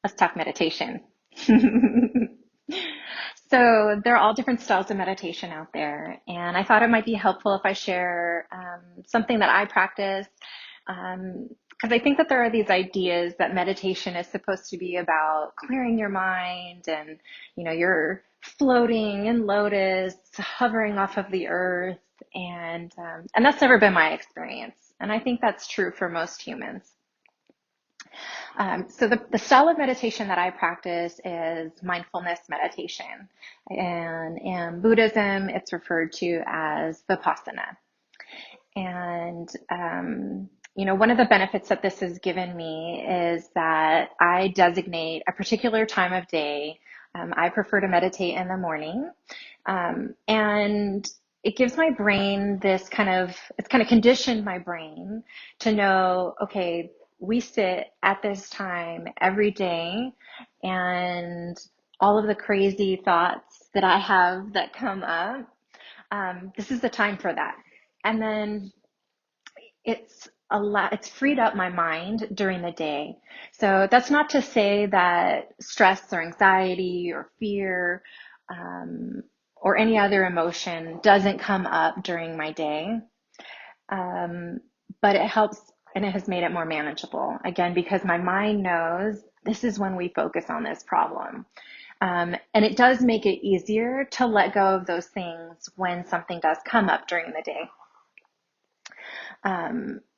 let's talk meditation. So there are all different styles of meditation out there, and I thought it might be helpful if I share something that I practice, because I think that there are these ideas that meditation is supposed to be about clearing your mind, and you're floating in lotus, hovering off of the earth, and that's never been my experience, and I think that's true for most humans. So the style of meditation that I practice is mindfulness meditation. And in Buddhism, it's referred to as Vipassana. And, one of the benefits that this has given me is that I designate a particular time of day. I prefer to meditate in the morning. And it gives my brain it's kind of conditioned my brain to know, okay, we sit at this time every day, and all of the crazy thoughts that I have that come up, this is the time for that. And then it's freed up my mind during the day. So that's not to say that stress or anxiety or fear, or any other emotion doesn't come up during my day. But it helps, and it has made it more manageable. Again, because my mind knows this is when we focus on this problem. And it does make it easier to let go of those things when something does come up during the day.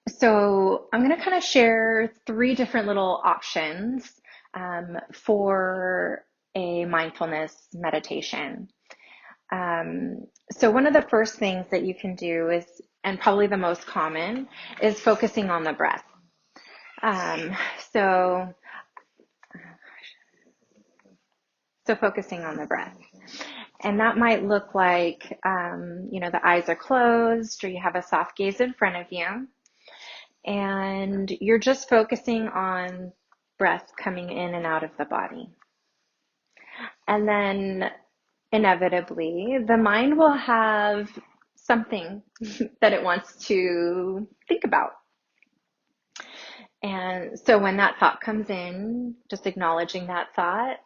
So I'm going to kind of share 3 different little options for a mindfulness meditation. So one of the first things that you can do is, and probably the most common, is focusing on the breath. So focusing on the breath. And that might look like, the eyes are closed, or you have a soft gaze in front of you, and you're just focusing on breath coming in and out of the body. And then inevitably, the mind will have something that it wants to think about. And so when that thought comes in, just acknowledging that thought,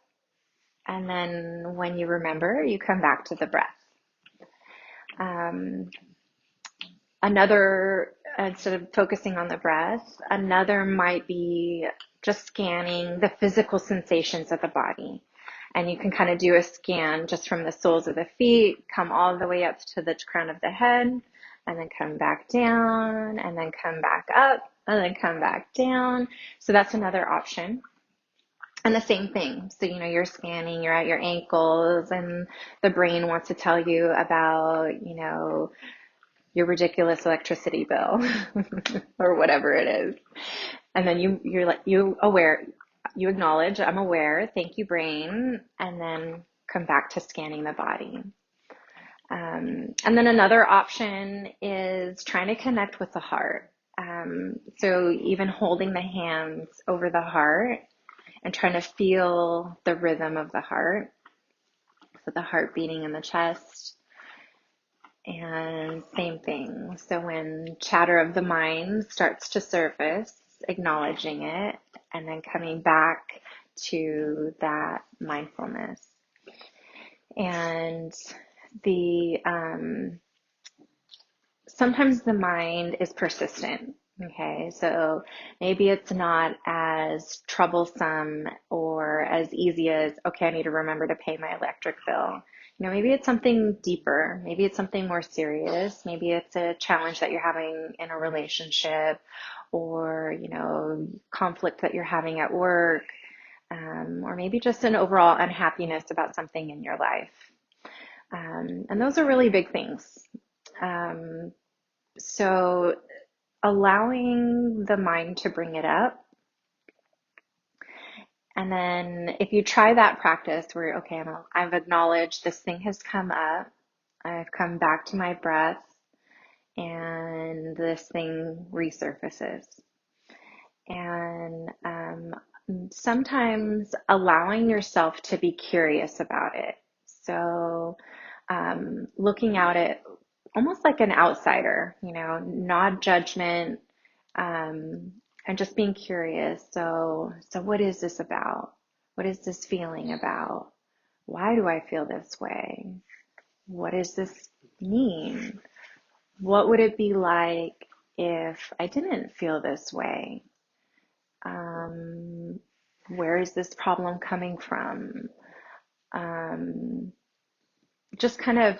and then when you remember, you come back to the breath. Instead of focusing on the breath, another might be just scanning the physical sensations of the body. And you can kind of do a scan just from the soles of the feet, come all the way up to the crown of the head, and then come back down, and then come back up, and then come back down. So that's another option. And the same thing. So, you're scanning, you're at your ankles, and the brain wants to tell you about, your ridiculous electricity bill or whatever it is. And then you acknowledge, I'm aware, thank you, brain, and then come back to scanning the body. And then another option is trying to connect with the heart. So even holding the hands over the heart and trying to feel the rhythm of the heart. So the heart beating in the chest. And same thing. So when chatter of the mind starts to surface, acknowledging it, and then coming back to that mindfulness. And sometimes the mind is persistent. Okay, so maybe it's not as troublesome or as easy as, okay, I need to remember to pay my electric bill. Maybe it's something deeper. Maybe it's something more serious. Maybe it's a challenge that you're having in a relationship, or, conflict that you're having at work, or maybe just an overall unhappiness about something in your life. And those are really big things. So allowing the mind to bring it up. And then if you try that practice where, okay, I've acknowledged this thing has come up, I've come back to my breath, and this thing resurfaces. And sometimes allowing yourself to be curious about it. So looking at it almost like an outsider, not judgment, and just being curious. So what is this about? What is this feeling about? Why do I feel this way? What does this mean? What would it be like if I didn't feel this way? Um, where is this problem coming from? Um, just kind of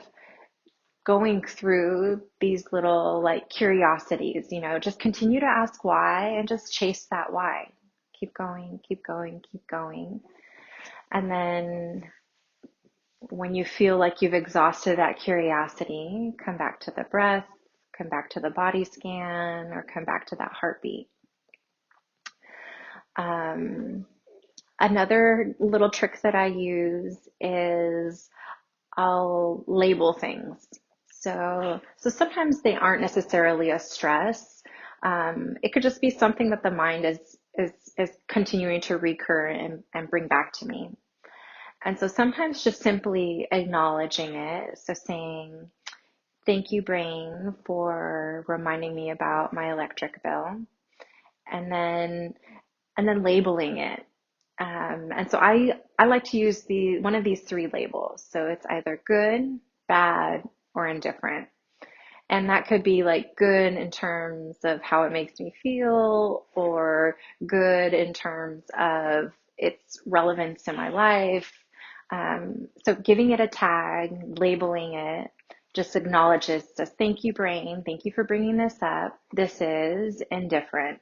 going through these little like curiosities, just continue to ask why and just chase that why. Keep going, keep going, keep going. And then when you feel like you've exhausted that curiosity, come back to the breath, come back to the body scan, or come back to that heartbeat. Another little trick that I use is I'll label things. So sometimes they aren't necessarily a stress. It could just be something that the mind is continuing to recur and bring back to me. And so sometimes just simply acknowledging it. So saying, thank you, brain, for reminding me about my electric bill. And then labeling it. And so I like to use one of these three labels. So it's either good, bad, or indifferent. And that could be like good in terms of how it makes me feel, or good in terms of its relevance in my life. So giving it a tag, labeling it, just acknowledges, says, thank you, brain. Thank you for bringing this up. This is indifferent.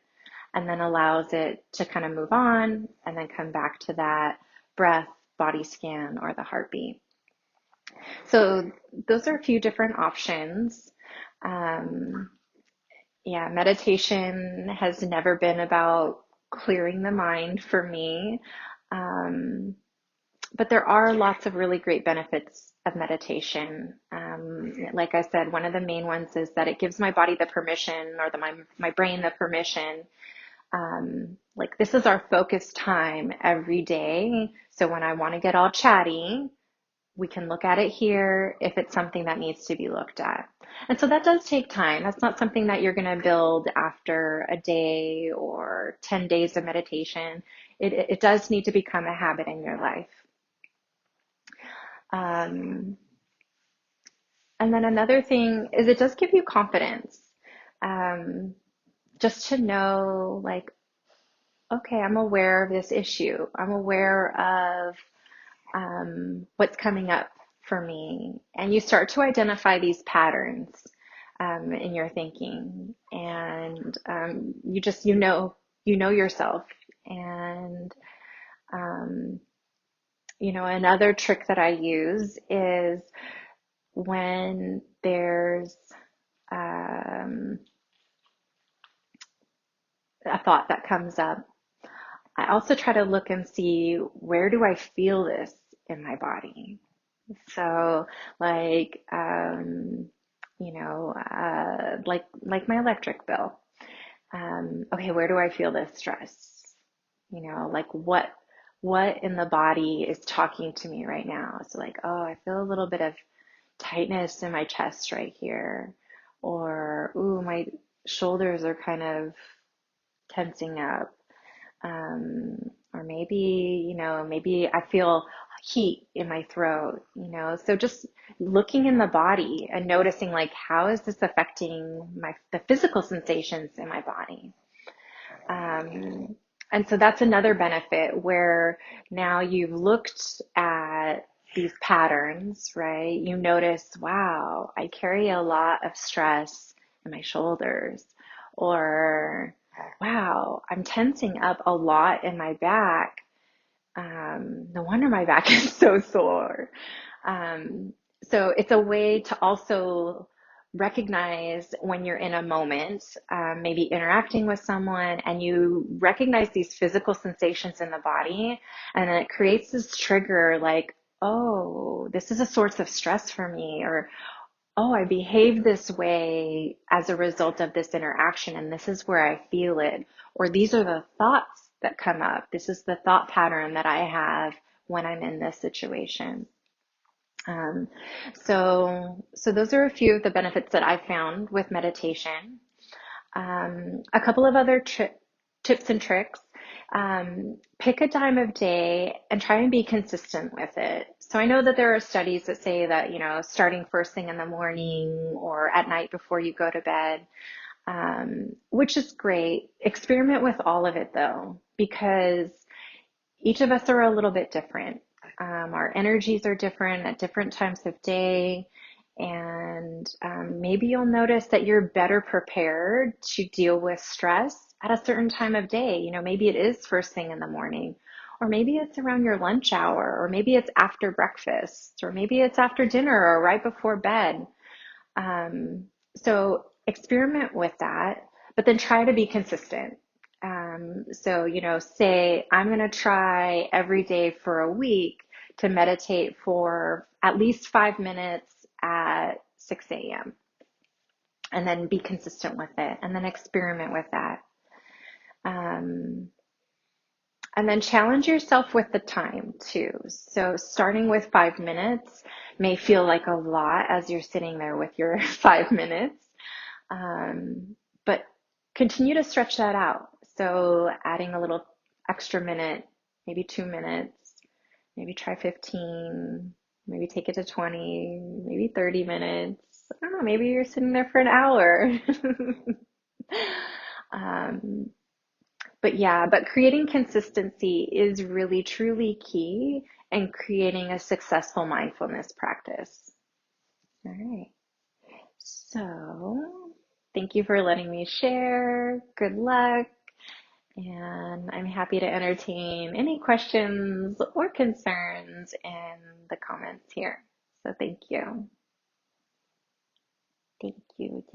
And then allows it to kind of move on and then come back to that breath, body scan, or the heartbeat. So those are a few different options. Meditation has never been about clearing the mind for me. But there are lots of really great benefits of meditation. Like I said, one of the main ones is that it gives my body the permission, or my brain the permission. Like this is our focus time every day. So when I want to get all chatty, we can look at it here if it's something that needs to be looked at. And so that does take time. That's not something that you're going to build after a day or 10 days of meditation. It does need to become a habit in your life. And then another thing is it does give you confidence. Just to know, like, okay, I'm aware of this issue. I'm aware of what's coming up for me. And you start to identify these patterns in your thinking. And you know yourself. And, another trick that I use is when there's a thought that comes up, I also try to look and see, where do I feel this in my body? So like, like my electric bill. Okay, where do I feel this stress? Like what in the body is talking to me right now? So like, oh, I feel a little bit of tightness in my chest right here. Or, ooh, my shoulders are kind of tensing up. Or maybe I feel heat in my throat, so just looking in the body and noticing, like, how is this affecting the physical sensations in my body? And so that's another benefit, where now you've looked at these patterns, right? You notice, wow, I carry a lot of stress in my shoulders, or wow, I'm tensing up a lot in my back. No wonder my back is so sore. So it's a way to also recognize when you're in a moment, maybe interacting with someone, and you recognize these physical sensations in the body, and then it creates this trigger, like, oh, this is a source of stress for me, or oh, I behave this way as a result of this interaction, and this is where I feel it. Or these are the thoughts that come up. This is the thought pattern that I have when I'm in this situation. Um, so those are a few of the benefits that I've found with meditation. A couple of other tips and tricks. Pick a time of day and try and be consistent with it. So I know that there are studies that say that, starting first thing in the morning or at night before you go to bed, which is great. Experiment with all of it though, because each of us are a little bit different. Our energies are different at different times of day. And maybe you'll notice that you're better prepared to deal with stress at a certain time of day. Maybe it is first thing in the morning, or maybe it's around your lunch hour, or maybe it's after breakfast, or maybe it's after dinner or right before bed. So experiment with that, but then try to be consistent. So, say I'm going to try every day for a week to meditate for at least 5 minutes at 6 a.m. and then be consistent with it and then experiment with that. And then challenge yourself with the time too. So starting with 5 minutes may feel like a lot as you're sitting there with your 5 minutes, but continue to stretch that out. So adding a little extra minute, maybe 2 minutes, maybe try 15, maybe take it to 20, maybe 30 minutes. I don't know, maybe you're sitting there for an hour. But creating consistency is really, truly key in creating a successful mindfulness practice. All right. So thank you for letting me share. Good luck. And I'm happy to entertain any questions or concerns in the comments here. So thank you. Thank you.